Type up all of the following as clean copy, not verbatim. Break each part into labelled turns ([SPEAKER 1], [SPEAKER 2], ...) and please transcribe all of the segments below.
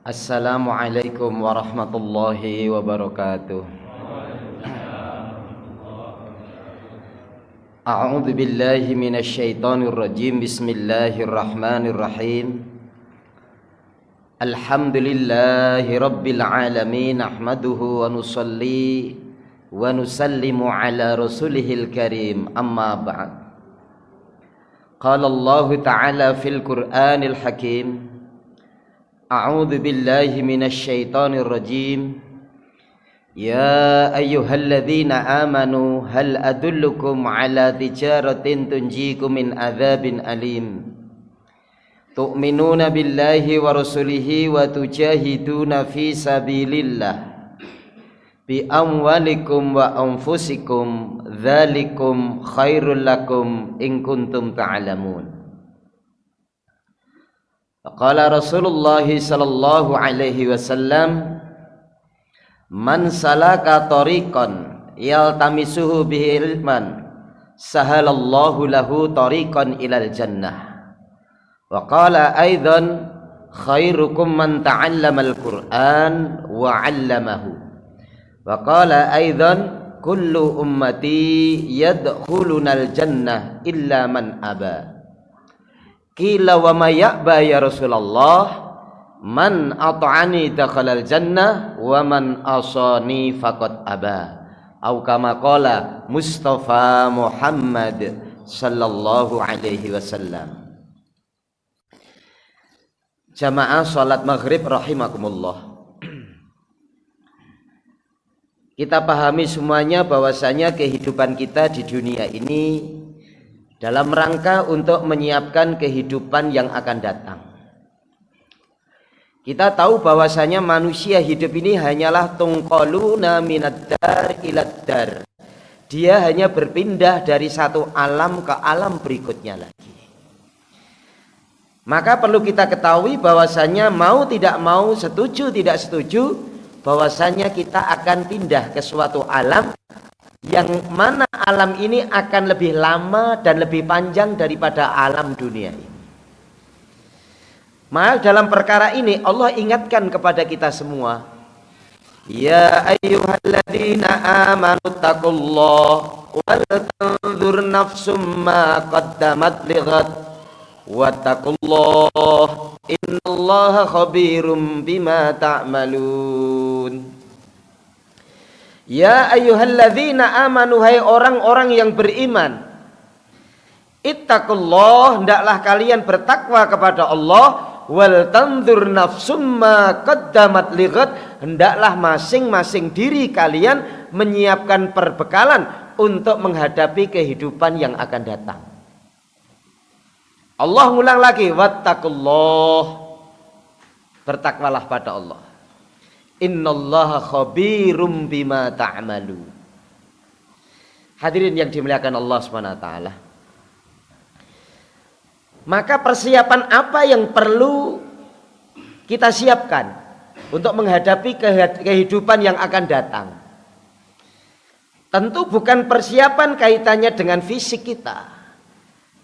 [SPEAKER 1] Assalamualaikum warahmatullahi wabarakatuh. A'udzu billahi minasy syaithanir rajim. Bismillahirrahmanirrahim. Alhamdulillahi rabbil alamin. Nahmaduhu wa nusalli wa nusallimu ala rasulihil karim. Amma ba'd. Qala Allah ta'ala fil Qur'anil Hakim. A'udzu billahi minasy syaithanir rajim. Ya ayyuhalladzina amanu hal adullukum ala tijaratin tunjikum min adzabin alim. Tu'minuna billahi wa rasulihi wa tujahiduna fi sabilillah bi amwalikum wa anfusikum dzalikum khairul lakum in kuntum ta'lamun. Qala Rasulullah sallallahu alaihi wasallam, man salaka tariqan yaltamisuhu bihi ilman sahalallahu lahu tariqan ilal jannah. Wa qala aidan khairukum man ta'allama al-Qur'an wa 'allamahu. Wa qala aidan kullu ummati yadkhulunal jannah illa man aba. Qila wa ma ya'ba ya Rasulullah, man ata'ani dakhalal jannah wa man asani faqad aba. Au kama qala Mustafa Muhammad sallallahu alaihi wasallam. Jamaah salat maghrib rahimakumullah. Kita pahami semuanya bahwasanya kehidupan kita di dunia ini dalam rangka untuk menyiapkan kehidupan yang akan datang. Kita tahu bahwasanya manusia hidup ini hanyalah tungqaluna minad-dar ilad-dar. Dia hanya berpindah dari satu alam ke alam berikutnya lagi. Maka perlu kita ketahui bahwasanya mau tidak mau, setuju tidak setuju, bahwasanya kita akan pindah ke suatu alam yang mana alam ini akan lebih lama dan lebih panjang daripada alam dunia ini. Maka dalam perkara ini Allah ingatkan kepada kita semua, ya ayyuhalladzina amanu taqullaha wal tanzur nafsum ma qaddamat lighad wattaqullaha innallaha khabirum bima ta'malun. Ya ayyuhalladzina amanu, hai orang-orang yang beriman, ittaqullah, hendaklah kalian bertakwa kepada Allah, wal tanzur nafsum ma qaddamat lighad, hendaklah masing-masing diri kalian menyiapkan perbekalan untuk menghadapi kehidupan yang akan datang. Allah ulang lagi, wattaqullah, bertakwalah pada Allah. Innallaha khabirum bima ta'malu. Hadirin yang dimuliakan Allah Subhanahu wa taala. Maka persiapan apa yang perlu kita siapkan untuk menghadapi kehidupan yang akan datang? Tentu bukan persiapan kaitannya dengan fisik kita.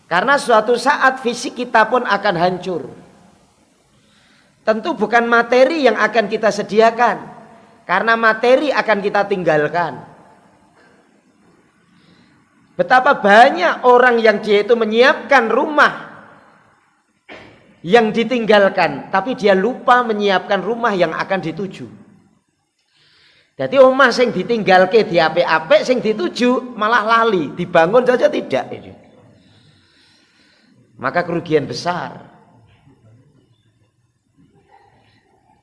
[SPEAKER 1] Karena suatu saat fisik kita pun akan hancur. Tentu bukan materi yang akan kita sediakan, karena materi akan kita tinggalkan. Betapa banyak orang yang dia itu menyiapkan rumah yang ditinggalkan, tapi dia lupa menyiapkan rumah yang akan dituju. Jadi omah sing ditinggalke di apik-apik, sing dituju malah lali, dibangun saja tidak. Maka kerugian besar.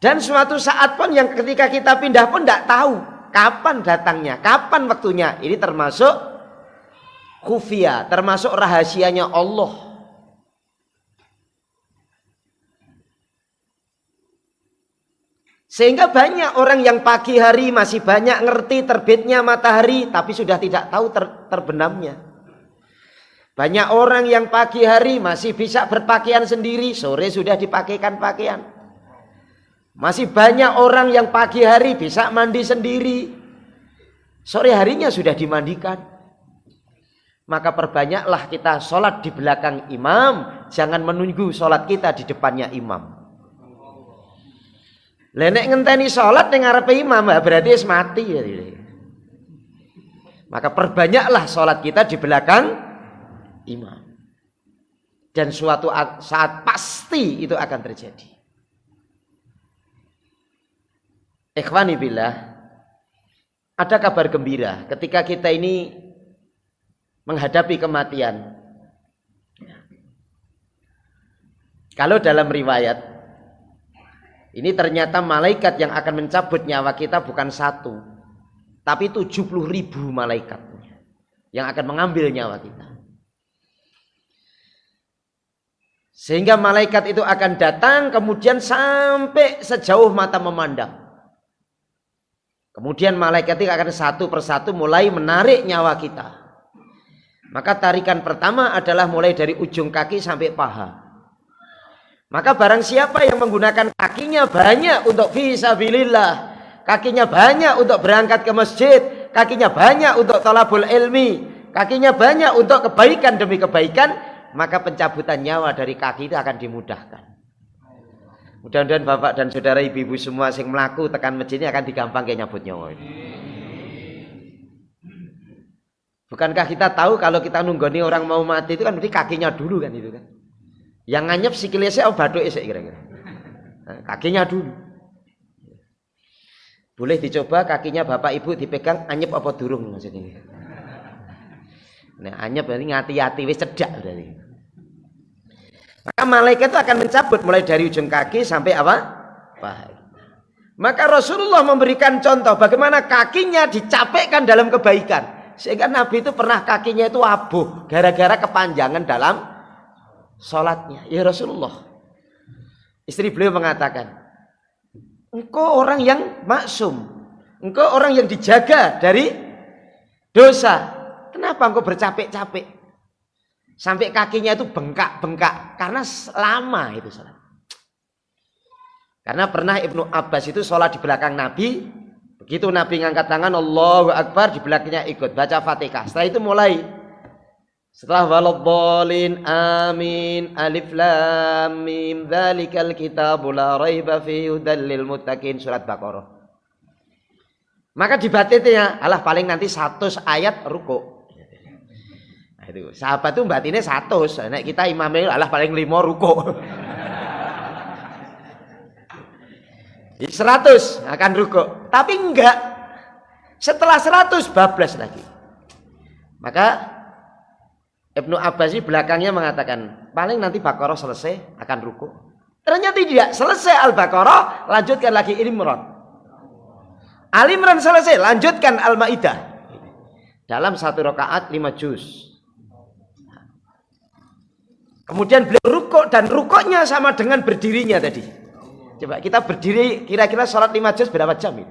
[SPEAKER 1] Dan suatu saat pun yang ketika kita pindah pun tidak tahu kapan datangnya, kapan waktunya. Ini termasuk khufiyah, termasuk rahasianya Allah. Sehingga banyak orang yang pagi hari masih banyak ngerti terbitnya matahari, tapi sudah tidak tahu terbenamnya. Banyak orang yang pagi hari masih bisa berpakaian sendiri, sore sudah dipakaikan pakaian. Masih banyak orang yang pagi hari bisa mandi sendiri, sore harinya sudah dimandikan. Maka perbanyaklah kita sholat di belakang imam, jangan menunggu sholat kita di depannya imam. Lah nek ngenteni salat ning ngarepe imam berarti wis mati ya. Maka perbanyaklah salat kita di belakang imam. Dan suatu saat pasti itu akan terjadi. Ikhwani billah, ada kabar gembira ketika kita ini menghadapi kematian. Kalau dalam riwayat ini ternyata malaikat yang akan mencabut nyawa kita bukan satu, tapi 70.000 malaikat yang akan mengambil nyawa kita. Sehingga malaikat itu akan datang kemudian sampai sejauh mata memandang. Kemudian malaikat itu akan satu persatu mulai menarik nyawa kita. Maka tarikan pertama adalah mulai dari ujung kaki sampai paha. Maka barang siapa yang menggunakan kakinya banyak untuk fisabilillah, kakinya banyak untuk berangkat ke masjid, kakinya banyak untuk thalabul ilmi, kakinya banyak untuk kebaikan demi kebaikan, maka pencabutan nyawa dari kaki itu akan dimudahkan. Mudah-mudahan bapak dan saudara ibu-ibu semua sing melaku tekan masjid ini akan digampang kayak nyabut nyawa ini. Bukankah kita tahu kalau kita nunggoni orang mau mati itu kan berarti kakinya dulu kan itu kan. Yang nganyep sikile sik apa bathuke sik kira-kira. Kakinya dulu. Boleh dicoba kakinya bapak ibu dipegang anyep apa durung maksudnya. Nah anyep berarti ngati-ati wis cedak berarti. Maka malaikat itu akan mencabut mulai dari ujung kaki sampai apa? Paha. Maka Rasulullah memberikan contoh bagaimana kakinya dicapekkan dalam kebaikan. Sehingga Nabi itu pernah kakinya itu abuh gara-gara kepanjangan dalam sholatnya. Ya Rasulullah, istri beliau mengatakan, engkau orang yang maksum, engkau orang yang dijaga dari dosa, kenapa engkau bercapek-capek sampai kakinya itu bengkak-bengkak? Karena lama itu sholat. Karena pernah Ibnu Abbas itu sholat di belakang Nabi, begitu Nabi ngangkat tangan Allahu Akbar, di belakangnya ikut baca Fatihah. Setelah itu mulai, setelah waladhdallin amin alif lam mim dzalikal kitabu la raiba fihi hudal lil muttaqin, surat Baqarah. Maka di batinnya alah paling nanti 100 ayat ruku. Nah, itu sahabat itu batinnya 100, nek kita imamnya alah paling 5 ruku. 100 akan ruku, tapi enggak. Setelah 100 bablas lagi. Maka Ibnu Abbas di belakangnya mengatakan paling nanti Baqarah selesai akan ruku. Ternyata tidak, selesai Al-Baqarah lanjutkan lagi Imran. Al-Imran selesai lanjutkan Al-Maidah. Dalam satu rakaat 5 juz. Kemudian beliau rukuk dan rukuknya sama dengan berdirinya tadi. Coba kita berdiri kira-kira sholat 5 juz berapa jam ini?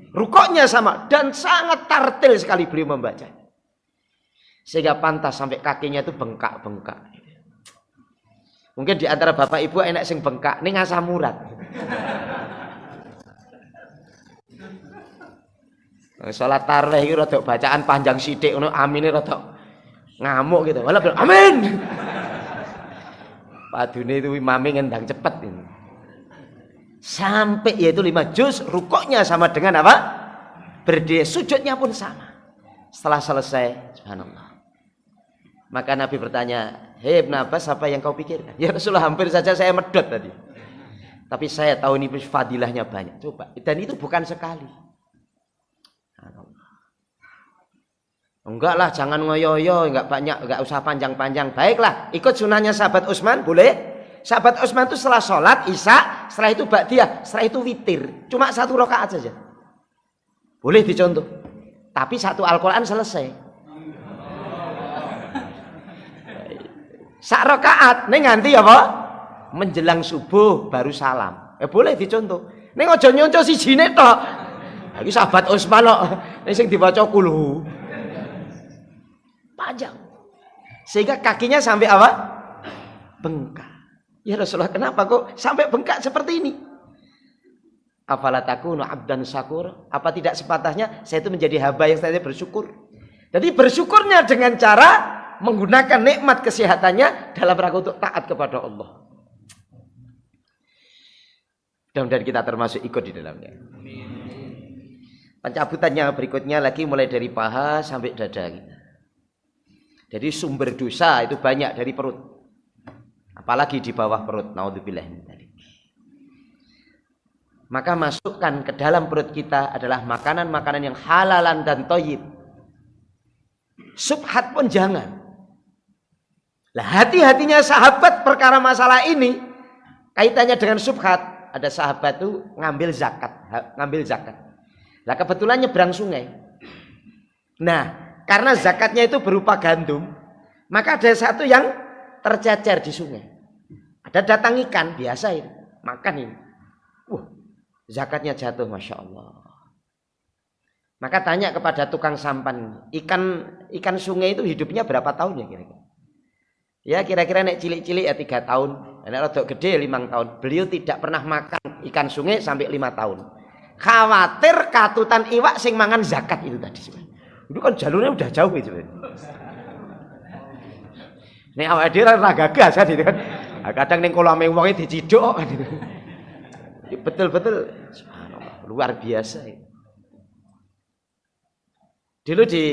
[SPEAKER 1] Rukuknya sama dan sangat tartil sekali beliau membaca. Sehingga pantas sampai kakinya itu bengkak-bengkak. Mungkin di antara bapak ibu enak sing bengkak, ini ngasah murad. Sholat tarawih itu rada bacaan panjang sithik ngono, amine rada ngamuk gitu. Walah amin. Padune itu imame ngendang cepet ini. Sampai yaitu 5 juz, rukuknya sama dengan apa? Berdiri, sujudnya pun sama. Setelah selesai, subhanallah. Maka Nabi bertanya, hei Ibn Abbas, apa yang kau pikirkan? Ya Rasulullah, hampir saja saya medot tadi. Tapi saya tahu ini fadilahnya banyak. Coba, dan itu bukan sekali. Enggak lah, jangan ngoyo-yo, enggak banyak, enggak usah panjang-panjang. Baiklah, ikut sunahnya sahabat Utsman, boleh? Sahabat Utsman itu setelah sholat Isya, setelah itu ba'diyah, setelah itu witir. Cuma 1 rakaat saja. Boleh dicontoh. Tapi 1 Al-Quran selesai. Sak rakaat, ini nganti apa? Menjelang subuh baru salam. Boleh dicontoh. Ini ojo nyonco sijine tok. Iki sahabat Utsman kok. Ini sing diwaca kulhu. Panjang. Sehingga kakinya sampai apa? Bengkak. Ya Rasulullah, kenapa kok sampai bengkak seperti ini? Afala takunu abdan syakur? Apa tidak sepatahnya saya itu menjadi hamba yang saya bersyukur? Jadi bersyukurnya dengan cara menggunakan nikmat kesehatannya dalam rangka untuk taat kepada Allah. Mudah-mudahan kita termasuk ikut di dalamnya. Pencabutannya berikutnya lagi mulai dari paha sampai dada kita. Jadi sumber dosa itu banyak dari perut. Apalagi di bawah perut. Naudzubillah min dzalik. Maka masukkan ke dalam perut kita adalah makanan-makanan yang halalan dan thayyib. Subhat pun jangan. Lah hati-hatinya sahabat perkara masalah ini kaitannya dengan subhat. Ada sahabat tuh ngambil zakat. Lah kebetulan nyebrang sungai. Nah, karena zakatnya itu berupa gandum, maka ada satu yang tercecer di sungai. Ada datang ikan biasa ini, makan ini. Zakatnya jatuh, masya Allah. Maka tanya kepada tukang sampan, ikan sungai itu hidupnya berapa tahun ya kira-kira? Ya kira-kira nek cilik-cilik ya 3 tahun, nek rodok gede 5 tahun. Beliau tidak pernah makan ikan sungai sampai 5 tahun. Khawatir katutan iwak sing mangan zakat itu tadi. Itu kan jalurnya udah jauh gitu. Nek awake dhewe ora gagas kan itu kan. Kadang ning kolame wong diciduk kan itu. Betul-betul subhanallah, luar biasa itu. Dulu di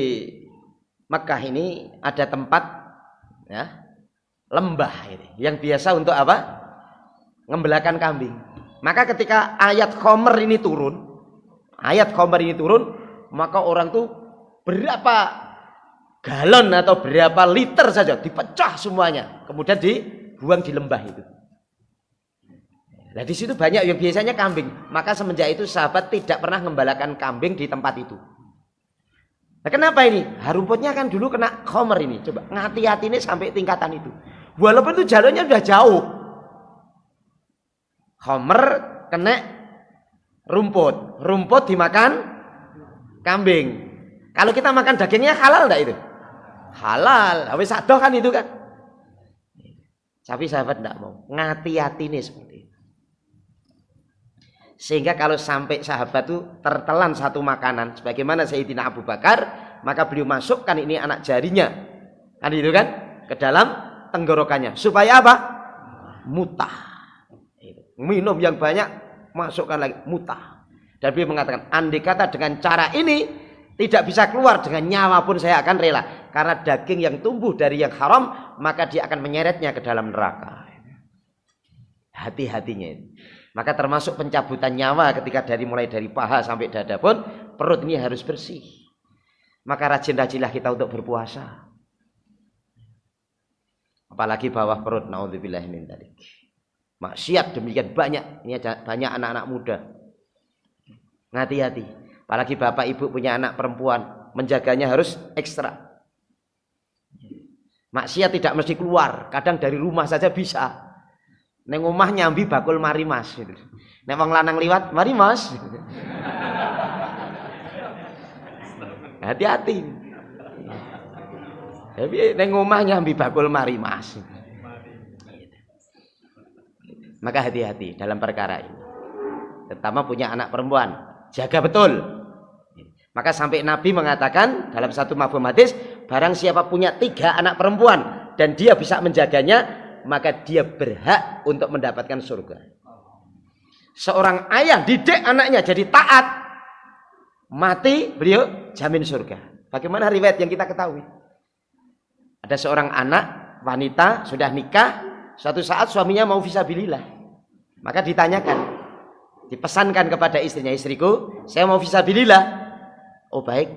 [SPEAKER 1] Mekah ini ada tempat ya, lembah ini yang biasa untuk apa? Ngembelakan kambing. Maka ketika ayat khomer ini turun, maka orang tuh berapa galon atau berapa liter saja dipecah semuanya, kemudian dibuang di lembah itu. Nah di situ banyak yang biasanya kambing. Maka semenjak itu sahabat tidak pernah ngembalakan kambing di tempat itu. Nah kenapa ini? Rumputnya kan dulu kena khomer ini. Coba ngati-hati ini sampai tingkatan itu. Walaupun itu jalurnya udah jauh. Khomer kena rumput dimakan kambing. Kalau kita makan dagingnya halal enggak itu? Halal. Wis adoh kan itu kan. Tapi sahabat enggak mau. Ngati-hati ini seperti itu. Sehingga kalau sampai sahabat itu tertelan satu makanan, sebagaimana Sayyidina Abu Bakar, maka beliau masukkan ini anak jarinya, kan itu kan, ke dalam tenggorokannya, supaya apa? Mutah. Minum yang banyak, masukkan lagi, mutah. Dan beliau mengatakan, andai kata dengan cara ini tidak bisa keluar, dengan nyawa pun saya akan rela, karena daging yang tumbuh dari yang haram, maka dia akan menyeretnya ke dalam neraka. Hati-hatinya itu. Maka termasuk pencabutan nyawa ketika mulai dari paha sampai dada pun perut ini harus bersih. Maka rajin-rajinlah kita untuk berpuasa. Apalagi bawah perut, naudzubillah min dzalik. Maksiat demikian banyak. Ini ada banyak anak-anak muda. Hati-hati. Apalagi bapak ibu punya anak perempuan, menjaganya harus ekstra. Maksiat tidak mesti keluar, kadang dari rumah saja bisa. Neng omah nyambi bakul mari mas gitu. Nek wong lanang liwat mari mas. Hati-hati. Tapi neng omah nyambi bakul mari mas. Maka hati-hati dalam perkara ini. Terutama punya anak perempuan, jaga betul. Maka sampai Nabi mengatakan dalam satu mafhum hadis, barang siapa punya 3 anak perempuan dan dia bisa menjaganya, maka dia berhak untuk mendapatkan surga. Seorang ayah didik anaknya jadi taat, mati beliau jamin surga. Bagaimana riwayat yang kita ketahui? Ada seorang anak wanita sudah nikah, suatu saat suaminya mau fisabilillah. Maka ditanyakan, dipesankan kepada istrinya, istriku, saya mau fisabilillah. Oh baik.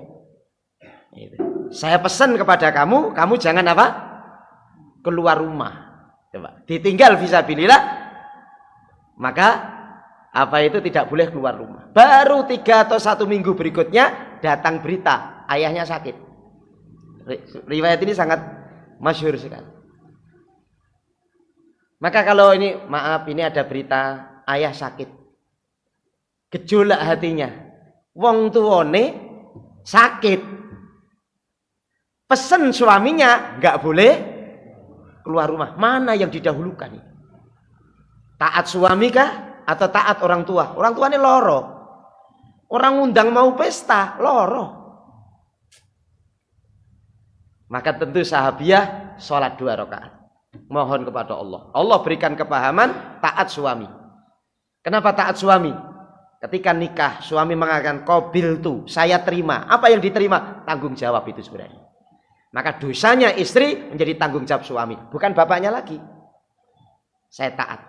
[SPEAKER 1] Saya pesan kepada kamu, kamu jangan apa? Keluar rumah. Coba, ditinggal fisabilillah, maka apa itu tidak boleh keluar rumah. Baru 3 atau 1 minggu berikutnya datang berita ayahnya sakit. Riwayat ini sangat masyhur sekali. Maka kalau ini maaf, ini ada berita ayah sakit, gejolak hatinya. Wong tuane sakit, pesen suaminya nggak boleh keluar rumah. Mana yang didahulukan? Taat suami kah atau taat orang tua? Orang tuanya loro. Orang undang mau pesta, loro. Maka tentu sahabiah sholat 2 rakaat. Mohon kepada Allah. Allah berikan kepahaman taat suami. Kenapa taat suami? Ketika nikah, suami mengatakan qabiltu, saya terima. Apa yang diterima? Tanggung jawab itu sebenarnya. Maka dosanya istri menjadi tanggung jawab suami, bukan bapaknya lagi. Saya taat.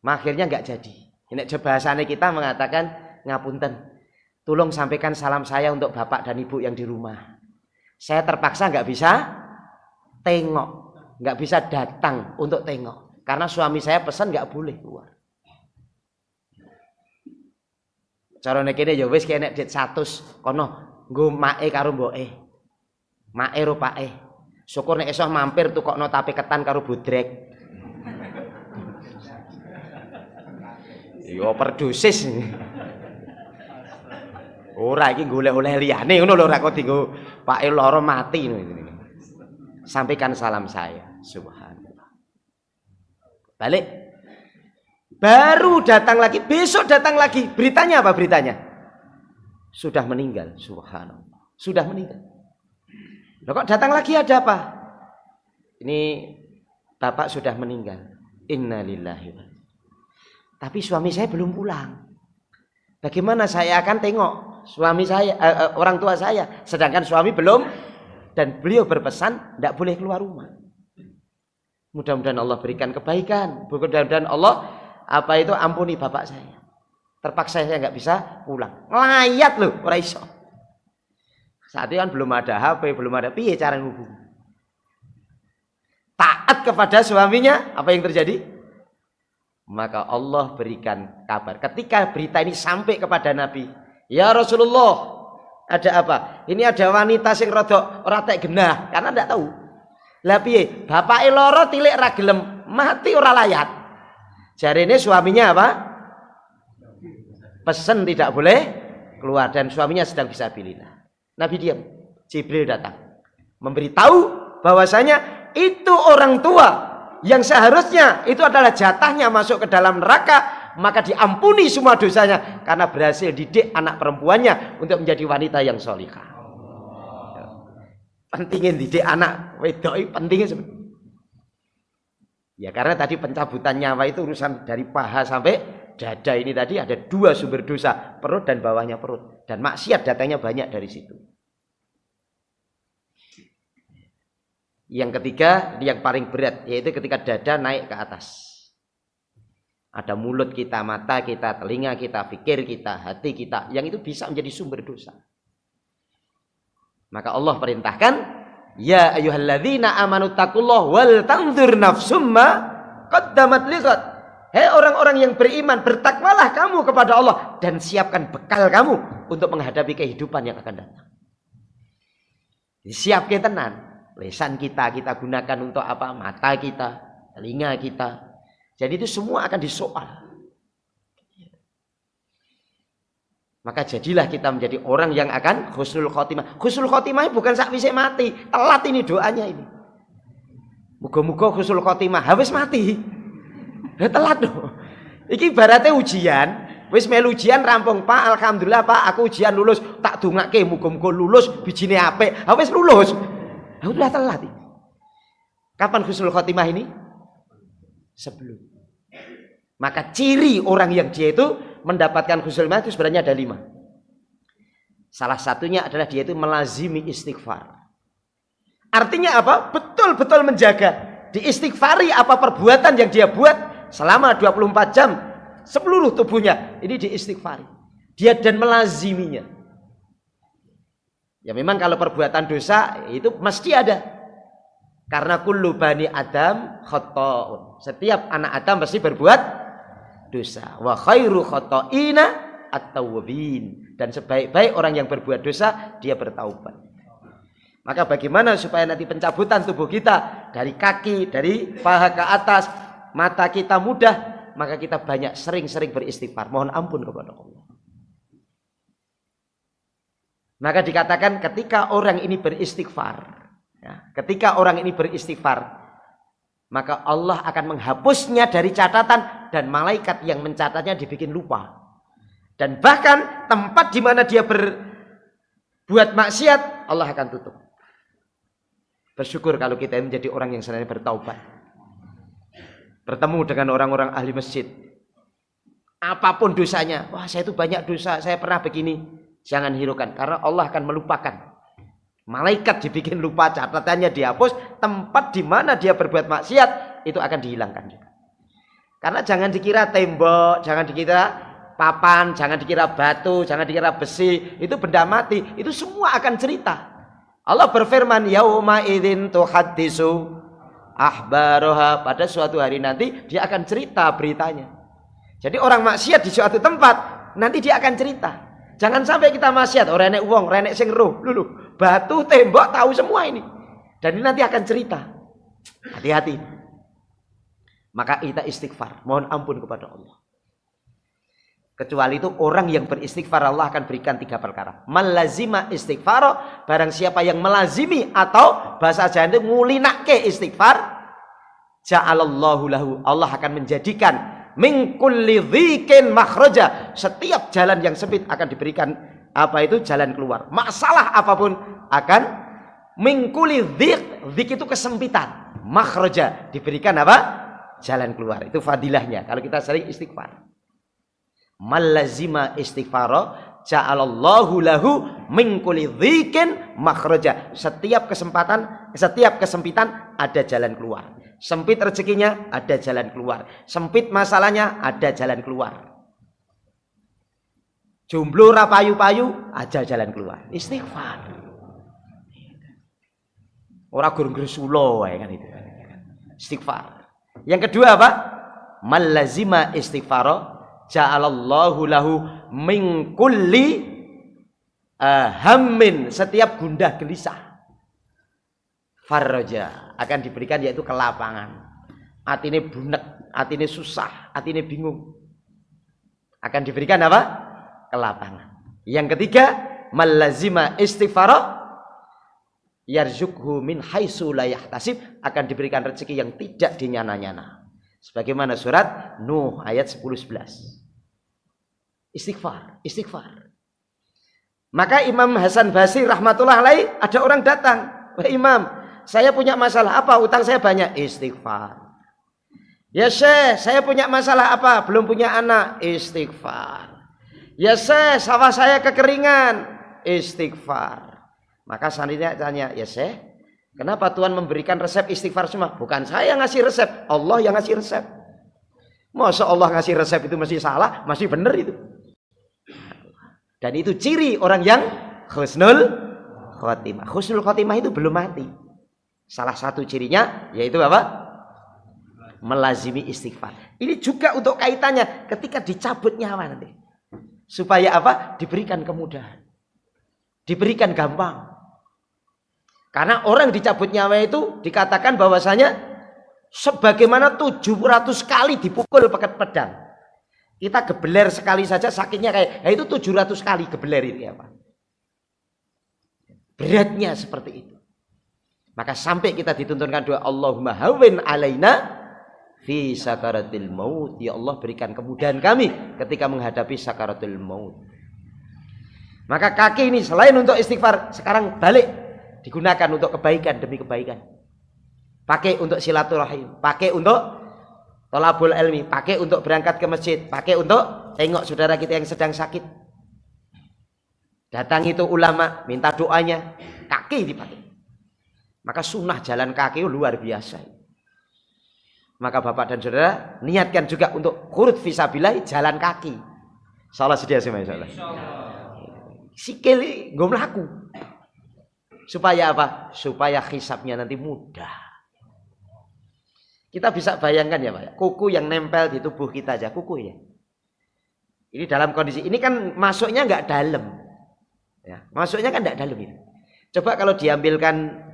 [SPEAKER 1] Akhirnya nggak jadi. Ini bahasanya kita mengatakan ngapunten. Tolong sampaikan salam saya untuk bapak dan ibu yang di rumah. Saya terpaksa nggak bisa tengok, nggak bisa datang untuk tengok, karena suami saya pesan nggak boleh keluar. Carane kene ya wis kene det 100 kono nggo mae karo mboke. Mae ro pake. Syukur nek iso mampir tukokno tape ketan karo bodrek. Yo perdosis. Ora iki golek oleh liyane ngono lho ora kok dienggo pake lara mati ngono. Sampaikan salam saya. Subhanallah. Balik. Baru datang lagi, besok datang lagi. Beritanya apa beritanya? Sudah meninggal. Subhanallah. Sudah meninggal. Loh kok datang lagi ada apa? Ini bapak sudah meninggal. Innalillahi wa. Tapi suami saya belum pulang. Bagaimana saya akan tengok suami saya, orang tua saya, sedangkan suami belum, dan beliau berpesan tidak boleh keluar rumah. Mudah-mudahan Allah berikan kebaikan. Mudah-mudahan Allah ampuni bapak saya. Terpaksa saya nggak bisa pulang. Ngelayat loh, ora iso. Saat itu kan belum ada HP, belum ada piye cara ngubung. Taat kepada suaminya, apa yang terjadi? Maka Allah berikan kabar. Ketika berita ini sampai kepada Nabi, ya Rasulullah, ada apa? Ini ada wanita sing rada ora tek genah, karena ndak tahu. Lah piye? Bapake lara tilik ra gelem, mati ora layat. Jarine suaminya apa? Pesen tidak boleh keluar dan suaminya sedang fisabilillah. Nabi diam. Jibril datang memberitahu bahwasanya itu orang tua yang seharusnya itu adalah jatahnya masuk ke dalam neraka, maka diampuni semua dosanya karena berhasil didik anak perempuannya untuk menjadi wanita yang sholihah. Pentingnya didik anak wedok, pentingnya sebenarnya. Ya karena tadi pencabutan nyawa itu urusan dari paha sampai dada, ini tadi ada 2 sumber dosa, perut dan bawahnya perut. Dan maksiat datanya banyak dari situ. Yang ketiga, yang paling berat, yaitu ketika dada naik ke atas. Ada mulut kita, mata kita, telinga kita, pikir kita, hati kita, yang itu bisa menjadi sumber dosa. Maka Allah perintahkan, ya ayyuhalladzina amanu taqullah wal tanzur nafsum ma qaddamat liqad. Hei orang-orang yang beriman, bertakwalah kamu kepada Allah dan siapkan bekal kamu untuk menghadapi kehidupan yang akan datang. Siapkan tenan. Lisan kita gunakan untuk apa? Mata kita, telinga kita. Jadi itu semua akan disoal. Maka jadilah kita menjadi orang yang akan husnul khotimah. Husnul khotimah bukan sakwise mati. Telat ini doanya ini. Muga-muga husnul khotimah. Habis mati. Telat loh. Iki ibaratnya ujian. Wis melu ujian rampung, Pak. Alhamdulillah Pak, aku ujian lulus. Tak dongake muga-muga lulus, bijine apik. Habis lulus. Udah telat. Kapan husnul khotimah ini? Sebelum. Maka ciri orang yang dia itu mendapatkan husnul khotimah itu sebenarnya ada 5. Salah satunya adalah dia itu melazimi istighfar. Artinya apa? Betul-betul menjaga. Diistighfari apa perbuatan yang dia buat selama 24 jam seluruh tubuhnya. Ini diistighfari. Dia dan melaziminya. Ya memang kalau perbuatan dosa itu mesti ada. Karena kullu bani Adam khata'un. Setiap anak Adam pasti berbuat dosa. Wa khairu khata'ina at-tawwabin. Dan sebaik-baik orang yang berbuat dosa, dia bertaubat. Maka bagaimana supaya nanti pencabutan tubuh kita dari kaki, dari paha ke atas, mata kita mudah, maka kita banyak sering-sering beristighfar. Mohon ampun kepada Allah. Maka dikatakan ketika orang ini beristighfar, ya, ketika orang ini beristighfar, maka Allah akan menghapusnya dari catatan dan malaikat yang mencatatnya dibikin lupa. Dan bahkan tempat di mana dia berbuat maksiat, Allah akan tutup. Bersyukur kalau kita menjadi orang yang senantiasa bertaubat. Bertemu dengan orang-orang ahli masjid. Apapun dosanya, wah saya itu banyak dosa, saya pernah begini, jangan hiraukan karena Allah akan melupakan. Malaikat dibikin lupa, catatannya dihapus, tempat di mana dia berbuat maksiat itu akan dihilangkan juga. Karena jangan dikira tembok, jangan dikira papan, jangan dikira batu, jangan dikira besi, itu benda mati, itu semua akan cerita. Allah berfirman, yauma idzin tuhaddisu ahbaroha, pada suatu hari nanti dia akan cerita beritanya. Jadi orang maksiat di suatu tempat nanti dia akan cerita. Jangan sampai kita maksiat, orang renek uang, renek sing roh, lulu, batu, tembok, tahu semua ini. Dan ini nanti akan cerita. Hati-hati. Maka kita istighfar, mohon ampun kepada Allah. Kecuali itu orang yang beristighfar Allah akan berikan 3 perkara. Malazima istighfar, barang siapa yang melazimi atau bahasa Jawa itu ngulinake istighfar, ja'alallahu lahu, Allah akan menjadikan min kulli dhikin makhraja, setiap jalan yang sempit akan diberikan apa itu jalan keluar. Masalah apapun akan min kulli dhik itu kesempitan, makhraja diberikan apa? Jalan keluar. Itu fadilahnya kalau kita sering istighfar. Malazima istighfaro ja'alallahu lahu min kulli dhikin makhraja. Setiap kesempitan ada jalan keluar. Sempit rezekinya ada jalan keluar. Sempit masalahnya ada jalan keluar. Jomblo ra payu-payu ada jalan keluar. Istighfar. Ora gur ngresulo wae kan itu. Istighfar. Yang kedua apa? Malazima istighfaro ja'alallahu lahu min kulli hammin, setiap gundah gelisah. Farraja akan diberikan yaitu kelapangan. Atine bunek, atine susah, atine bingung. Akan diberikan apa? Kelapangan. Yang ketiga, malazima istighfara yarzuqhu min haitsu la yahtasib, akan diberikan rezeki yang tidak dinyana-nyana. Sebagaimana surat Nuh ayat 10-11. Istighfar, istighfar. Maka Imam Hasan Basri rahmatullah alaih, ada orang datang, "Wahai Imam, saya punya masalah apa? Utang saya banyak." Istighfar. "Ya Syekh, saya punya masalah apa? Belum punya anak." Istighfar. "Ya Syekh, sawah saya kekeringan." Istighfar. Maka santrinya tanya, "Ya Syekh, kenapa Tuhan memberikan resep istighfar semua?" "Bukan saya ngasih resep, Allah yang ngasih resep." Masa Allah ngasih resep itu masih salah, masih benar itu. Dan itu ciri orang yang husnul khotimah. Husnul khotimah itu belum mati. Salah satu cirinya yaitu apa? Melazimi istighfar. Ini juga untuk kaitannya ketika dicabut nyawa nanti. Supaya apa? Diberikan kemudahan. Diberikan gampang. Karena orang dicabut nyawa itu dikatakan bahwasanya sebagaimana 700 kali dipukul pakai pedang. Kita gebeler sekali saja sakitnya kayak, itu 700 kali gebeler itu apa? Beratnya seperti itu. Maka sampai kita dituntunkan doa, Allahumma hawwin alaina fi sakaratil maut. Ya Allah, berikan kemudahan kami ketika menghadapi sakaratul maut. Maka kaki ini selain untuk istighfar, sekarang balik digunakan untuk kebaikan demi kebaikan. Pakai untuk silaturahim, pakai untuk thalabul ilmi, pakai untuk berangkat ke masjid, pakai untuk tengok saudara kita yang sedang sakit. Datang itu ulama, minta doanya, kaki dipakai. Maka sunnah jalan kaki luar biasa. Maka bapak dan saudara niatkan juga untuk khurud fisabilillah jalan kaki. Salah sedia semua insyaallah. Sikil nggo mlaku. Supaya apa? Supaya hisabnya nanti mudah. Kita bisa bayangkan ya Pak, kuku yang nempel di tubuh kita aja, kuku ya. Ini dalam kondisi ini kan masuknya nggak dalam. Ya, masuknya kan nggak dalam ini. Coba kalau diambilkan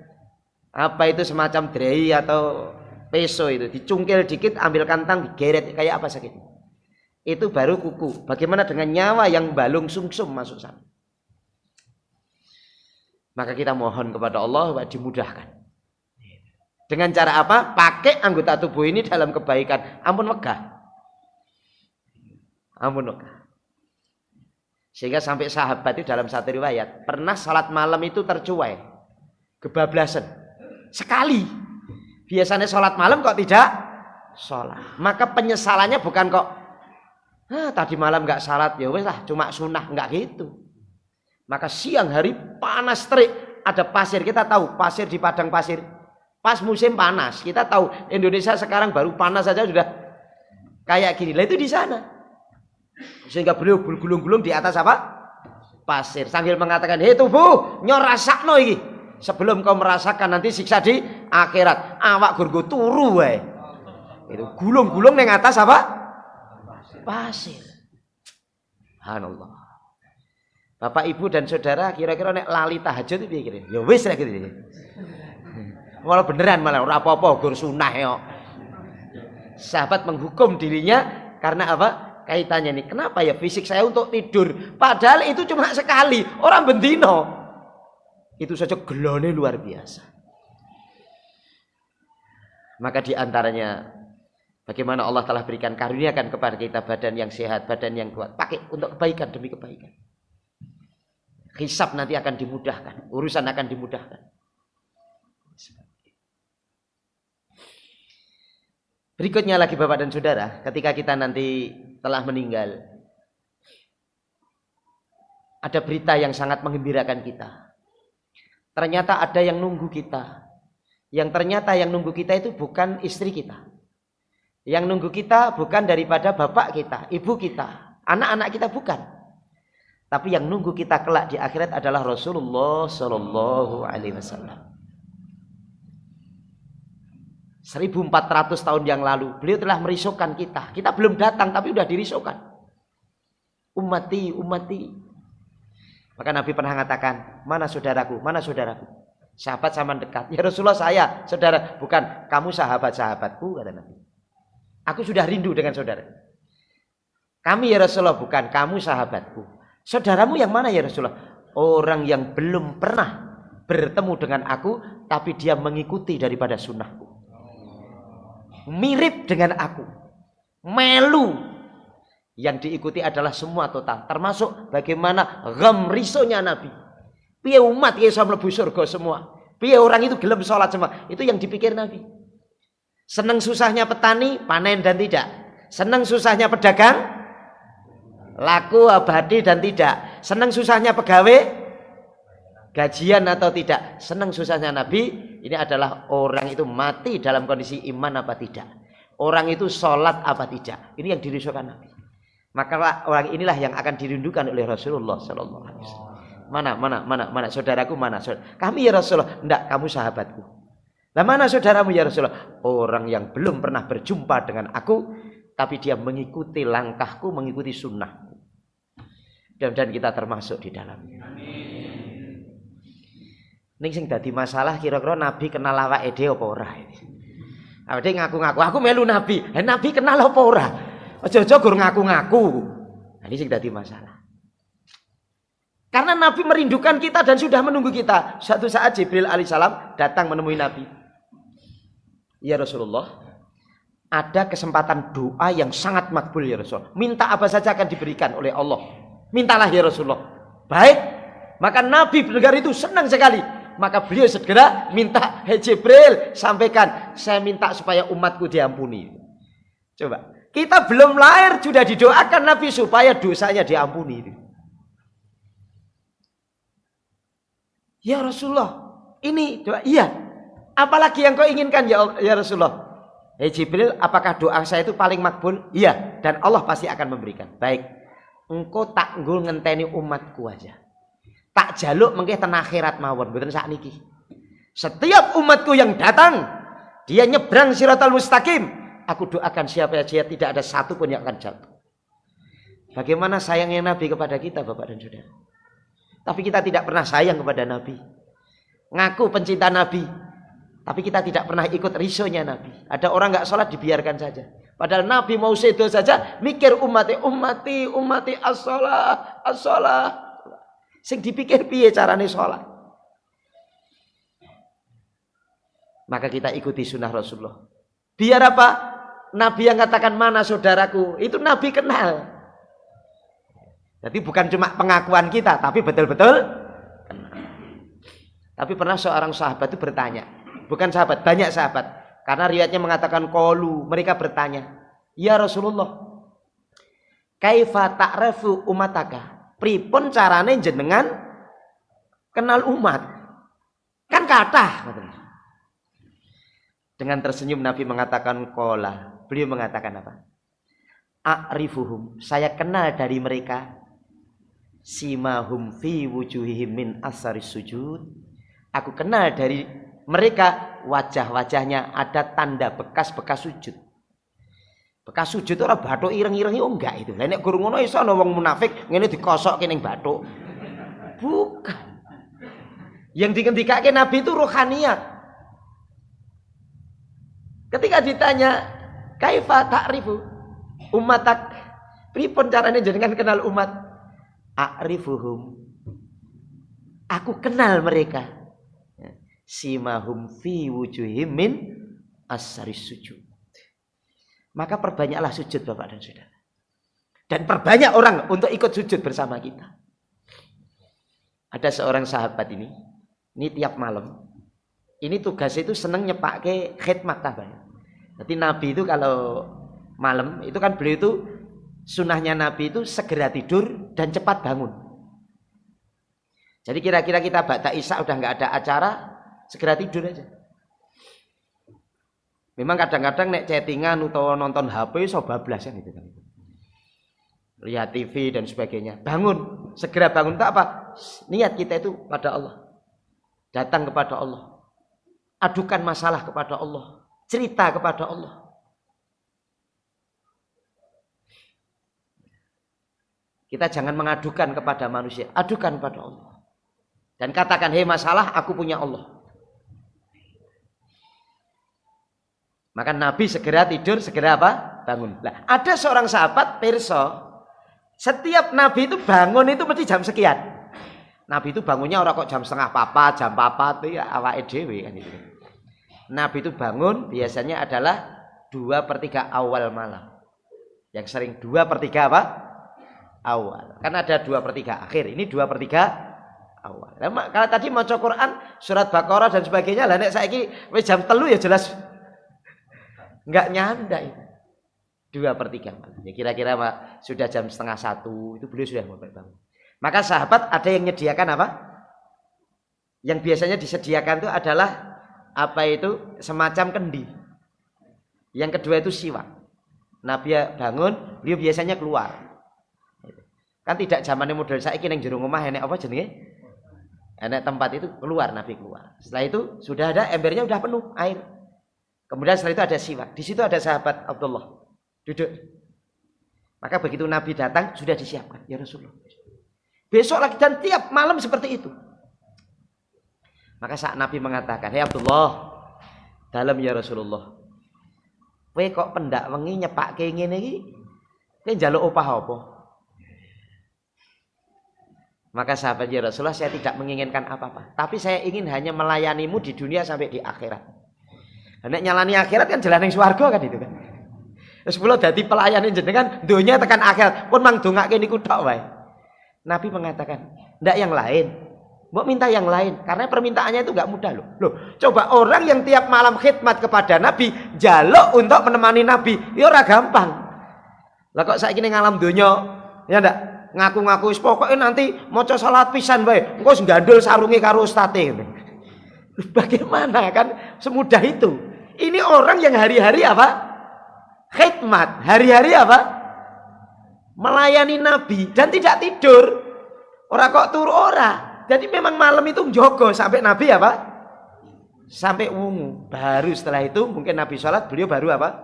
[SPEAKER 1] apa itu semacam drei atau peso itu, dicungkil dikit, ambil kantang, digeret, kayak apa sakitnya? Itu baru kuku. Bagaimana dengan nyawa yang balung sumsum masuk sana? Maka kita mohon kepada Allah dimudahkan. Dengan cara apa? Pakai anggota tubuh ini dalam kebaikan. Ampun megah. Ampun megah. Sehingga sampai sahabat itu dalam satu riwayat pernah salat malam itu tercuai, kebablasan sekali. Biasanya salat malam kok tidak sholat. Maka penyesalannya bukan kok Tadi malam nggak salat, ya wes lah, cuma sunnah, nggak gitu. Maka siang hari panas terik, ada pasir, kita tahu pasir di padang pasir. Pas musim panas, kita tahu Indonesia sekarang baru panas saja sudah kayak gini. Lah itu di sana. Sehingga beliau bergulung-gulung di atas apa? Pasir. Sambil mengatakan, "Hei tubuh, nyo rasakno iki. Sebelum kau merasakan nanti siksa di akhirat. Awak gurgo turu wae." Itu gulung-gulung ning atas apa? Pasir. Subhanallah. Bapak, Ibu dan saudara kira-kira nek lali tahajud itu piye kira? Ya wis lah gitu. Malah beneran malah ora apa-apa gur sunah yo. Sahabat menghukum dirinya karena apa? Kaitannya nih. Kenapa ya fisik saya untuk tidur? Padahal itu cuma sekali, orang bendino. Itu saja gelone luar biasa. Maka di antaranya bagaimana Allah telah berikan karuniakan kepada kita badan yang sehat, badan yang kuat. Pakai untuk kebaikan demi kebaikan. Hisab nanti akan dimudahkan, urusan akan dimudahkan. Berikutnya lagi Bapak dan Saudara, ketika kita nanti telah meninggal, ada berita yang sangat menggembirakan kita. Ternyata ada yang nunggu kita. Yang ternyata yang nunggu kita itu bukan istri kita. Yang nunggu kita bukan daripada bapak kita, ibu kita, anak-anak kita bukan. Tapi yang nunggu kita kelak di akhirat adalah Rasulullah Shallallahu Alaihi Wasallam. 1400 tahun yang lalu beliau telah merisaukan kita. Kita belum datang tapi sudah dirisaukan. Ummati, ummati. Maka Nabi pernah mengatakan, mana saudaraku, mana saudaraku. Sahabat sama dekat. Ya Rasulullah saya, saudara. Bukan, kamu sahabat-sahabatku, kata Nabi. Aku sudah rindu dengan saudara. Kami ya Rasulullah, bukan, kamu sahabatku. Saudaramu yang mana ya Rasulullah? Orang yang belum pernah bertemu dengan aku, tapi dia mengikuti daripada sunnahku. Mirip dengan aku, melu, yang diikuti adalah semua total, termasuk bagaimana gham risonya Nabi. Piye umat ya iso mlebu surga semua, piye orang itu gelem sholat semua, itu yang dipikir Nabi. Senang susahnya petani panen dan tidak, senang susahnya pedagang laku abadi dan tidak, senang susahnya pegawai gajian atau tidak, senang susahnya Nabi. Ini adalah orang itu mati dalam kondisi iman apa tidak, orang itu sholat apa tidak. Ini yang dirisaukan Nabi. Maka orang inilah yang akan dirindukan oleh Rasulullah Sallallahu Alaihi Wasallam. Mana saudaraku, mana saudara? Kami ya Rasulullah. Enggak, kamu sahabatku. Lah mana saudaramu ya Rasulullah? Orang yang belum pernah berjumpa dengan aku, tapi dia mengikuti langkahku, mengikuti sunnahku. Dan kita termasuk di dalamnya. Ning sing dadi masalah kira-kira Nabi kenal awake dhewe apa ora iki. Awake ngaku-ngaku aku melu Nabi. Nabi kenal apa ora? Aja-aja gur ngaku-ngaku. Nah, ini sing dadi masalah. Karena Nabi merindukan kita dan sudah menunggu kita. Suatu saat Jibril alaihissalam datang menemui Nabi. Ya Rasulullah, ada kesempatan doa yang sangat makbul ya Rasul. Minta apa saja akan diberikan oleh Allah. Mintalah ya Rasulullah. Baik. Maka Nabi mendengar itu senang sekali. Maka beliau segera minta, "Hei Jibril, sampaikan, saya minta supaya umatku diampuni." Coba, kita belum lahir sudah didoakan Nabi supaya dosanya diampuni. Ya Rasulullah, ini doa. Iya. Apalagi yang kau inginkan ya Rasulullah? Hei Jibril, apakah doa saya itu paling makbul? Iya, dan Allah pasti akan memberikan. Baik, engkau tak ngul ngenteni umatku aja. Tak jaluk mengke ten akhirat mawon mboten sakniki. Setiap umatku yang datang, dia nyebrang Shiratal Mustaqim, aku doakan siapa saja tidak ada satu pun yang akan jatuh. Bagaimana sayangnya Nabi kepada kita Bapak dan Saudara. Tapi kita tidak pernah sayang kepada Nabi. Ngaku pencinta Nabi, tapi kita tidak pernah ikut risonya Nabi. Ada orang enggak sholat dibiarkan saja. Padahal Nabi mau sedo saja mikir ummati as-shalah. Sing dipikir piye carane sholat. Maka kita ikuti sunnah Rasulullah. Biar apa? Nabi yang katakan mana saudaraku, itu Nabi kenal. Jadi bukan cuma pengakuan kita, tapi betul-betul kenal. Tapi pernah seorang sahabat itu bertanya, bukan sahabat, banyak sahabat. Karena riwayatnya mengatakan qalu, mereka bertanya, "Ya Rasulullah, kaifa ta'rifu umataka? Pripun carane jenengan kenal umat? Kan kathah. Dengan tersenyum Nabi mengatakan qala. Beliau mengatakan apa? A'rifuhum, saya kenal dari mereka. Simahum fi wujuhihim min asaris sujud. Aku kenal dari mereka wajah-wajahnya ada tanda bekas-bekas sujud. Bekas sujud ora bathuk ireng-ireng oh enggak itu. Lah nek guru ngono iso ana wong munafik ngene dikosokke ning bathuk. Bukan. Yang dikendikake Nabi itu rohaniat. Ketika ditanya, "Kaifa ta'rifu umatak?" Pripun carane jenengan kenal umat? A'rifuhum. Aku kenal mereka. Simahum fi wujuhim min asaris sujud. Maka perbanyaklah sujud Bapak dan Saudara. Dan perbanyak orang untuk ikut sujud bersama kita. Ada seorang sahabat ini tiap malam. Ini tugasnya itu seneng nyepake khidmat tabanya. Jadi Nabi itu kalau malam itu kan beliau itu sunahnya Nabi itu segera tidur dan cepat bangun. Jadi kira-kira kita ba'da isya udah nggak ada acara, segera tidur aja. Memang kadang-kadang nek chattingan atau nonton HP so bablas kan gitu kan. Lihat TV dan sebagainya. Bangun, segera bangun tak apa? Niat kita itu pada Allah. Datang kepada Allah. Adukan masalah kepada Allah. Cerita kepada Allah. Kita jangan mengadukan kepada manusia, adukan kepada Allah. Dan katakan, "Hei masalah, aku punya Allah." Maka Nabi segera tidur, segera apa? Bangun. Nah, ada seorang sahabat pirsa, setiap Nabi itu bangun itu mesti jam sekian. Nabi itu bangunnya orang kok jam setengah papat, jam papat itu ya awake dhewe kan itu. Nabi itu bangun biasanya adalah 2/3 awal malam. Yang sering 2/3 apa? Awal. Kan ada 2/3 akhir. Ini 2/3 awal. Nah, kalau tadi maca Quran surat Baqarah dan sebagainya, lah nek saiki wis jam 3 ya jelas enggak nyanda itu. 2/3 malam. Ya kira-kira Pak, sudah jam setengah 1 itu beliau sudah mulai bangun. Maka sahabat ada yang menyediakan apa? Yang biasanya disediakan itu adalah apa itu? Semacam kendi. Yang kedua itu siwak. Nabi bangun, beliau biasanya keluar. Kan tidak zamannya model saiki ning jero omah enek apa jenenge? Enek tempat itu keluar, Nabi keluar. Setelah itu sudah ada embernya udah penuh air. Kemudian setelah itu ada siwak. Di situ ada sahabat Abdullah duduk. Maka begitu Nabi datang sudah disiapkan, ya Rasulullah. Besok lagi dan tiap malam seperti itu. Maka saat Nabi mengatakan, "Hei Abdullah, dalam ya Rasulullah. Kowe kok pendak wengi nyepakke ngene iki? Kowe njaluk opah apa?" Maka sahabat ya Rasulullah, saya tidak menginginkan apa-apa, tapi saya ingin hanya melayanimu di dunia sampai di akhirat. Nek nyalani akhirat kan jalan ning swarga kan itu kan. Terus kula dadi pelayan jenengan donya tekan akhirat, pun mang dongake niku tok wae. Nabi mengatakan, "Ndak yang lain. Mbok minta yang lain karena permintaannya itu enggak mudah loh." Loh, coba orang yang tiap malam khidmat kepada Nabi, jaluk untuk menemani Nabi, ya ora gampang. Lah kok saiki ning alam donya, ya ndak? Ngaku-ngaku wis pokoke nanti maca salat pisan wae. Engko gandul sarunge karo ustate. Bagaimana kan semudah itu? Ini orang yang hari-hari apa? Khidmat. Hari-hari apa? Melayani Nabi dan tidak tidur. Ora kok turu ora. Jadi memang malam itu njogo sampai Nabi apa? Sampai wungu. Baru setelah itu mungkin Nabi sholat, beliau baru apa?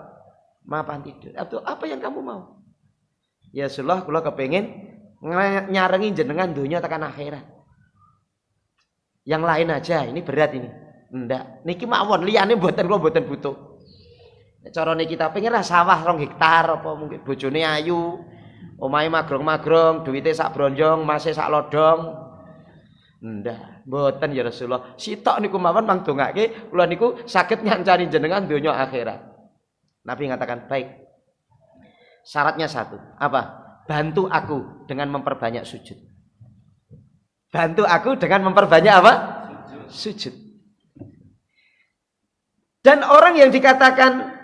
[SPEAKER 1] Mapan tidur. Atau apa yang kamu mau? Ya Rasulullah, kula kepengin nyarengi jenengan dunia tekan akhirat. Yang lain aja, ini berat ini. Ndak, niki mawon liyane mboten kula mboten butuh. Carane kita pengen ra sawah 2 hektar apa mungkin bojone ayu, omahe magrong-magrong, duwite sak bronjong, mase sak lodong. Ndak, mboten ya Rasulullah. Sitok niku mawon mangdongake kula niku saged nyancani jenengan dunia akhirat. Nabi mengatakan, "Baik. Syaratnya satu, apa? Bantu aku dengan memperbanyak sujud." Bantu aku dengan memperbanyak apa? Sujud. Dan orang yang dikatakan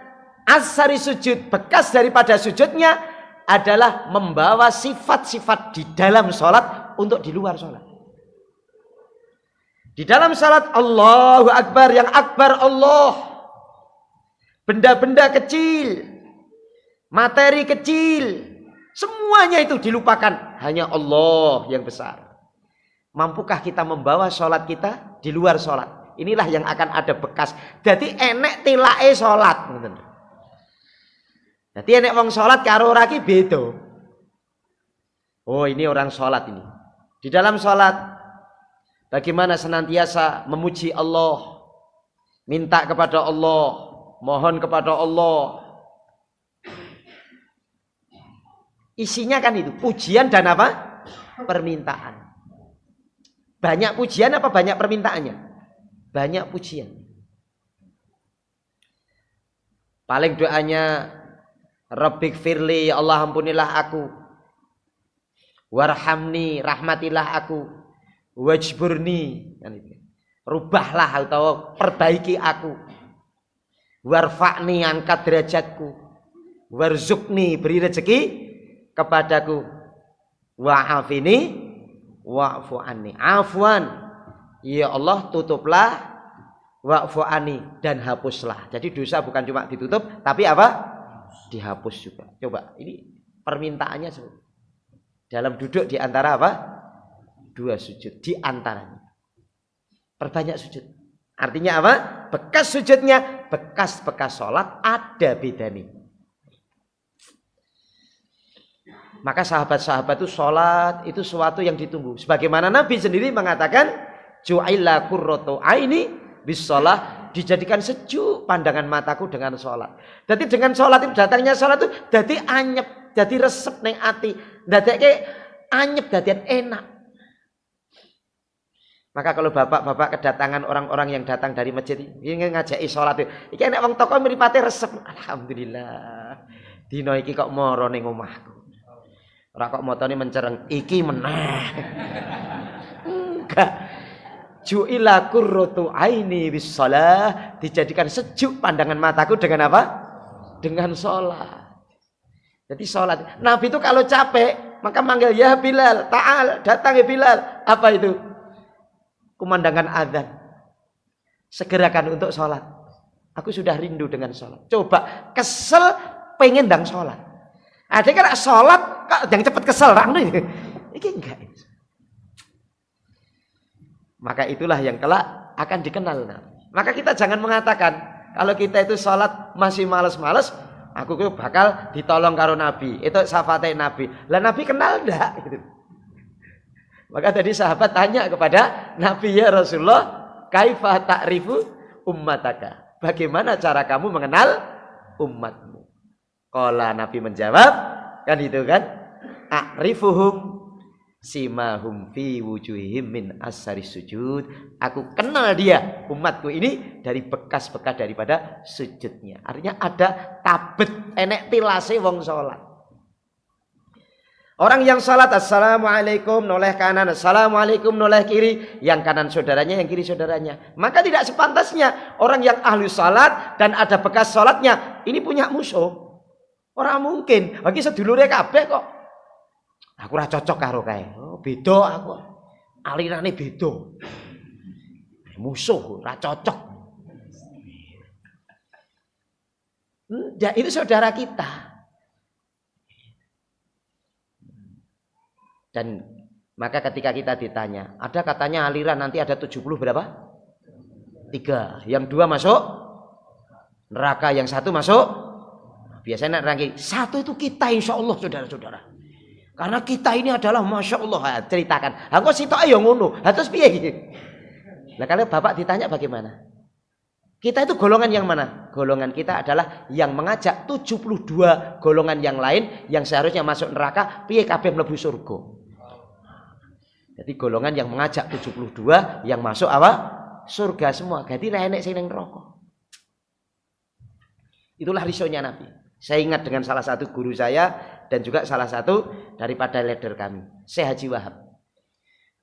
[SPEAKER 1] asari sujud, bekas daripada sujudnya, adalah membawa sifat-sifat di dalam sholat untuk di luar sholat. Di dalam sholat Allahu Akbar, yang akbar Allah. Benda-benda kecil, materi kecil, semuanya itu dilupakan. Hanya Allah yang besar. Mampukah kita membawa sholat kita di luar sholat? Inilah yang akan ada bekas. Jadi enek tilae sholat. Jadi enek wong sholat karo ora ki beda. Oh, ini orang sholat ini. Di dalam sholat bagaimana senantiasa memuji Allah, minta kepada Allah, mohon kepada Allah. Isinya kan itu, pujian dan apa? Permintaan. Banyak pujian apa banyak permintaannya? Banyak pujian. Paling doanya, Rabbik firli, ya Allah ampunilah aku. Warhamni, rahmatilah aku. Wajburni, rubahlah atau perbaiki aku. Warfa'ni, angkat derajatku. Warzukni, beri rezeki kepadaku. Wa'afini, wa'fu anni. Afwan, ya Allah tutuplah. Wa'fu anni, dan hapuslah. Jadi dosa bukan cuma ditutup, tapi apa? Dihapus juga. Coba, ini permintaannya seperti dalam duduk di antara apa? Dua sujud di antaranya. Perbanyak sujud. Artinya apa? Bekas sujudnya, bekas-bekas sholat ada bedanya. Maka sahabat-sahabat itu sholat itu sesuatu yang ditunggu. Sebagaimana Nabi sendiri mengatakan, ju'ila qurratu aini bis sholat, dijadikan sejuk pandangan mataku dengan sholat. Jadi dengan sholat itu, datangnya sholat itu jadi anyep, jadi resep neng ati, jadi anyep, jadi enak. Maka kalau bapak-bapak kedatangan orang-orang yang datang dari masjid ini ngajaki sholat itu, iki enak wong toko mripate resep. Alhamdulillah. Dino iki kok moro ning omahku. Ora kok motone mencereng, iki meneh. Enggak. Ju'ila qurratu aini bis shalah, dijadikan sejuk pandangan mataku dengan apa? Dengan sholat. Jadi sholat. Nabi itu kalau capek, maka manggil ya Bilal, ta'al, datang ya Bilal. Apa itu? Kumandangkan azan. Segerakan untuk sholat. Aku sudah rindu dengan sholat. Coba kesel pengen dang sholat. Ada kan sholat kok yang cepet kesel rang ini. Ini enggak. Maka itulah yang kelak akan dikenal. Maka kita jangan mengatakan kalau kita itu sholat masih males-males, aku bakal ditolong karo Nabi. Itu syafaatnya Nabi. Lah Nabi kenal enggak? Gitu. Maka tadi sahabat tanya kepada Nabi, ya Rasulullah, kaifa ta'rifu ummataka? Bagaimana cara kamu mengenal umatmu? Qala, Nabi menjawab, kan itu kan? A'rifuhum simahum fi wujuhihim min asari sujud. Aku kenal dia, umatku ini, dari bekas-bekas daripada sujudnya. Artinya ada tabet, enek tilase wong sholat. Orang yang salat assalamualaikum noleh kanan, assalamualaikum noleh kiri, yang kanan saudaranya, yang kiri saudaranya. Maka tidak sepantasnya orang yang ahli salat dan ada bekas salatnya ini punya musuh. Orang mungkin, bagi sedulure kabeh kok. Aku ora cocok karo kae. Oh, beda aku. Alirane beda. Musuh ora cocok. Ya, itu saudara kita. Dan maka ketika kita ditanya, ada katanya aliran nanti ada 70 berapa? 3. Yang 2 masuk neraka, yang 1 masuk. Biasanya ranking 1 itu kita insya Allah saudara-saudara. Karena kita ini adalah masya Allah, ceritakan. Engko sitok ayo ngono. Lah terus piye iki? Lah kalau Bapak ditanya bagaimana? Kita itu golongan yang mana? Golongan kita adalah yang mengajak 72 golongan yang lain yang seharusnya masuk neraka, piye kabeh mlebu surga. Jadi golongan yang mengajak 72 yang masuk apa? Surga semua. Jadi ra enek sing ning neraka. Itulah risonya Nabi. Saya ingat dengan salah satu guru saya dan juga salah satu daripada leader kami, Syekh Haji Wahab.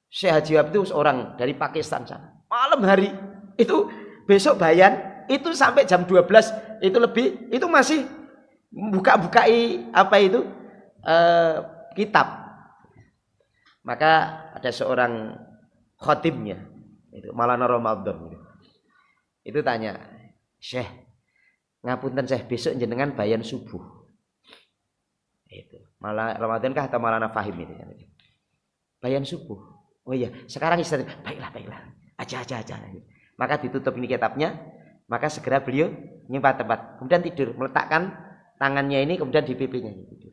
[SPEAKER 1] Syekh Haji Wahab itu seorang dari Pakistan sana. Malam hari itu besok bayan itu sampai jam 12 itu lebih, itu masih buka-bukai apa itu? kitab. Maka ada seorang khatibnya, itu Maulana Ramadan itu tanya, Syekh, ngapunten Syekh, besok jenengan bayan subuh. Itu Maulana Ramadan kah atau Maulana Fahim itu? Bayan subuh. Oh iya, sekarang istirahat. Baiklah. Aja. Maka ditutup ini kitabnya, maka segera beliau nyimpan tempat, kemudian tidur, meletakkan tangannya ini kemudian di pipinya tidur.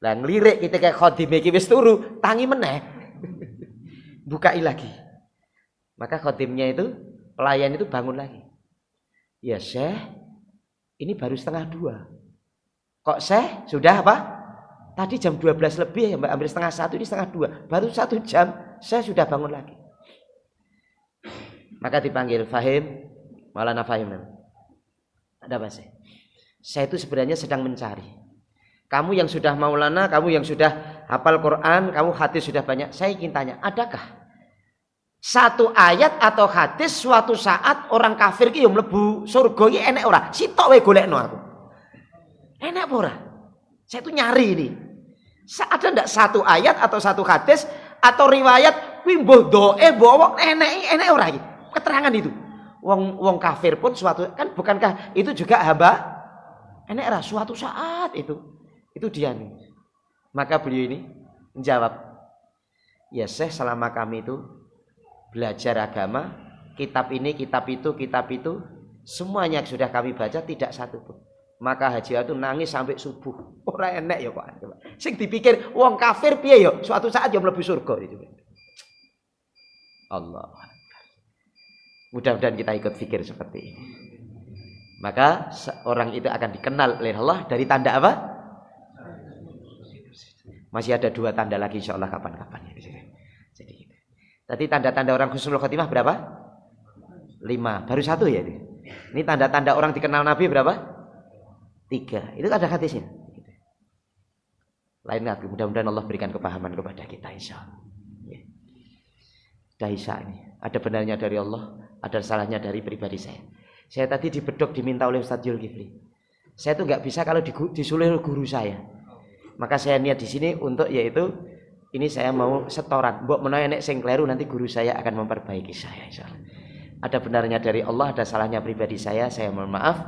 [SPEAKER 1] Lah ngelirik ketika khodime iki wis turu, tangi meneh. Bukai lagi. Maka khodimnya itu, pelayan itu bangun lagi. Ya Syekh, ini baru 1:30. Kok Syekh sudah apa? Tadi jam 12 lebih ya Mbak, hampir 1:30, ini 1:30. Baru 1 jam saya sudah bangun lagi. Maka dipanggil Fahim, Maulana Fahim. Ada apa Syekh? Saya itu sebenarnya sedang mencari. Kamu yang sudah Maulana, kamu yang sudah hafal Quran, kamu hadis sudah banyak. Saya ingin tanya, adakah satu ayat atau hadis suatu saat orang kafir ki yo mlebu surga ki enek ora? Sitok wae golekno aku. Enek apa ora? Saya itu nyari ini. Ada ndak satu ayat atau satu hadis atau riwayat kuwi mbuh doe bawa enek ora iki? Keterangan itu. Wong kafir pun suatu kan bukankah itu juga hamba? Enek ora suatu saat itu dia nih. Maka beliau ini menjawab, ya Syekh, selama kami itu belajar agama, kitab ini, kitab itu, semuanya sudah kami baca, tidak satu pun. Maka Haji itu nangis sampai subuh. Ora enek ya kok. Sing dipikir wong kafir piye ya suatu saat ya mlebu surga itu. Allah. Mudah-mudahan kita ikut fikir seperti ini. Maka orang itu akan dikenal oleh Allah dari tanda apa? Masih ada 2 tanda lagi insyaallah kapan-kapan ya. Jadi gitu. Tadi tanda-tanda orang husnul khotimah berapa? 5. Baru 1 ya ini. Ini tanda-tanda orang dikenal Nabi berapa? 3. Itu ada hadisnya. Lain lagi. Mudah-mudahan Allah berikan kepahaman kepada kita insyaallah. Ya. Daisa ini. Ada benarnya dari Allah, ada salahnya dari pribadi saya. Saya tadi dibedok diminta oleh Ustaz Zulkifli. Saya tuh nggak bisa kalau disuruh guru saya. Maka saya niat di sini untuk yaitu ini saya mau setoran. Mbok menawa nek sing kleru nanti guru saya akan memperbaiki saya insyaallah. Ada benarnya dari Allah, ada salahnya pribadi saya mohon maaf.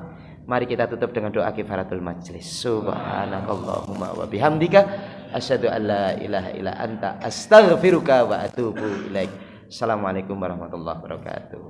[SPEAKER 1] Mari kita tutup dengan doa kifaratul majlis. Subhanakallahumma wa bihamdika asyhadu an la ilaha illa anta astaghfiruka wa atubu ilaik. Assalamualaikum warahmatullahi wabarakatuh.